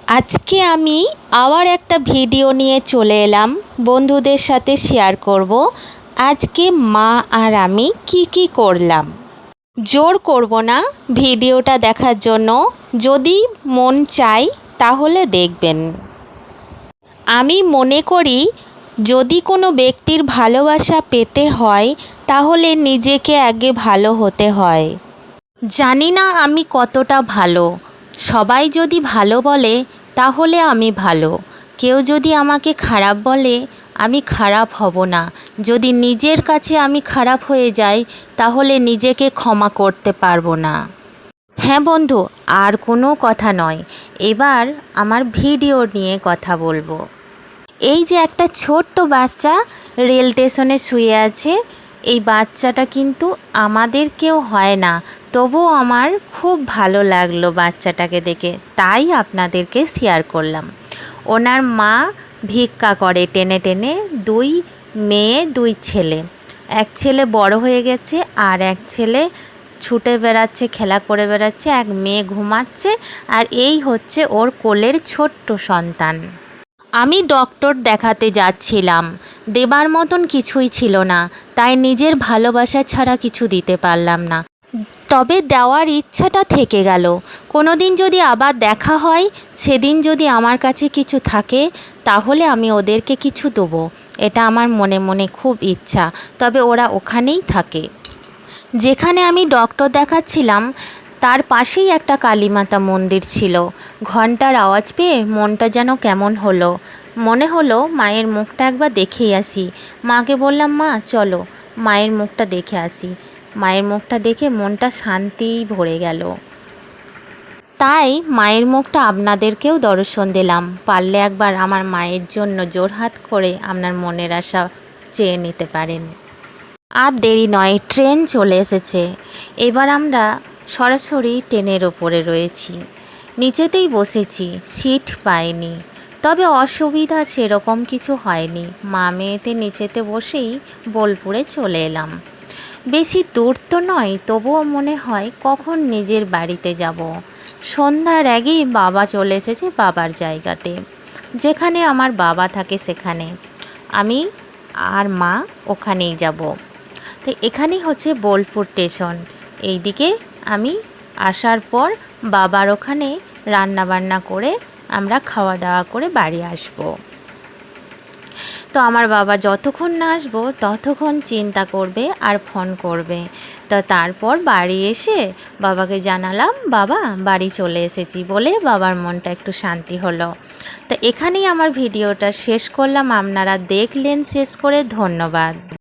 আজকে আমি আবার একটা ভিডিও নিয়ে চলে এলাম বন্ধুদের সাথে শেয়ার করব। আজকে মা আর আমি কি করলাম। জোর করব না ভিডিওটা দেখার জন্য, যদি মন চায় তাহলে দেখবেন। আমি মনে করি যদি কোনো ব্যক্তির ভালোবাসা পেতে হয় তাহলে নিজেকে আগে ভালো হতে হয়। জানি না আমি কতটা ভালো, সবাই যদি ভালো বলে তাহলে আমি ভালো, কেউ যদি আমাকে খারাপ বলে আমি খারাপ হব না। যদি নিজের কাছে আমি খারাপ হয়ে যাই তাহলে নিজেকে ক্ষমা করতে পারবো না। হ্যাঁ বন্ধু, আর কোনো কথা নয়, এবার আমার ভিডিও নিয়ে কথা বলবো। এই যে একটা ছোট্ট বাচ্চা রেল স্টেশনে শুয়ে আছে, এই বাচ্চাটা কিন্তু আমাদের কেউ হয় না, তবুও আমার খুব ভালো লাগলো বাচ্চাটাকে দেখে, তাই আপনাদেরকে শেয়ার করলাম। ওনার মা ভিক্ষা করে টেনে টেনে, দুই মেয়ে দুই ছেলে। এক ছেলে বড় হয়ে গেছে আর এক ছেলে ছুটে বেড়াচ্ছে, খেলা করে বেড়াচ্ছে, এক মেয়ে ঘুমাচ্ছে, আর এই হচ্ছে ওর কোলের ছোট্ট সন্তান। আমি ডক্টর দেখাতে যাচ্ছিলাম, দেবার মতন কিছুই ছিল না, তাই নিজের ভালোবাসা ছাড়া কিছু দিতে পারলাম না, তবে দেওয়ার ইচ্ছাটা থেকে গেল। কোনো দিন যদি আবার দেখা হয়, সেদিন যদি আমার কাছে কিছু থাকে তাহলে আমি ওদেরকে কিছু দেবো, এটা আমার মনে মনে খুব ইচ্ছা। তবে ওরা ওখানেই থাকে। যেখানে আমি ডক্টর দেখাচ্ছিলাম তার পাশেই একটা কালীমাতা মন্দির ছিল। ঘন্টার আওয়াজ পেয়ে মনটা যেন কেমন হলো, মনে হলো মায়ের মুখটা একবার দেখেই আসি। মাকে বললাম, মা চলো মায়ের মুখটা দেখে আসি। মায়ের মুখটা দেখে মনটা শান্তিই ভরে গেল। তাই মায়ের মুখটা আপনাদেরকেও দর্শন দিলাম। পারলে একবার আমার মায়ের জন্য জোড়হাত করে আপনার মনের আশা চেয়ে নিতে পারেন। আর দেরি নয়, ট্রেন চলে এসেছে। এবার আমরা সরাসরি ট্রেনের ওপরে রয়েছি, নিচেতেই বসেছি, সিট পাইনি, তবে অসুবিধা সেরকম কিছু হয়নি। মা মেয়েতে নিচেতে বসেই বোলপুরে চলে এলাম। বেশি দূর তো নয়, তবুও মনে হয় কখন নিজের বাড়িতে যাব। সন্ধ্যার আগেই বাবা চলে এসেছে বাবার জায়গাতে, যেখানে আমার বাবা থাকে সেখানে। আমি আর মা ওখানেই যাব। তো এখানেই হচ্ছে বোলপুর স্টেশন। এইদিকে আমি আসার পর বাবার ওখানে রান্না বান্না করে আমরা খাওয়া দাওয়া করে বাড়ি আসব। তো আমার বাবা যতক্ষণ না আসবো ততক্ষণ চিন্তা করবে আর ফোন করবে। তো তারপর বাড়ি এসে বাবাকে জানালাম, বাবা বাড়ি চলে এসেছি, বলে বাবার মনটা একটু শান্তি হলো। তো এখানেই আমার ভিডিওটা শেষ করলাম। আপনারা দেখলেন শেষ করে, ধন্যবাদ।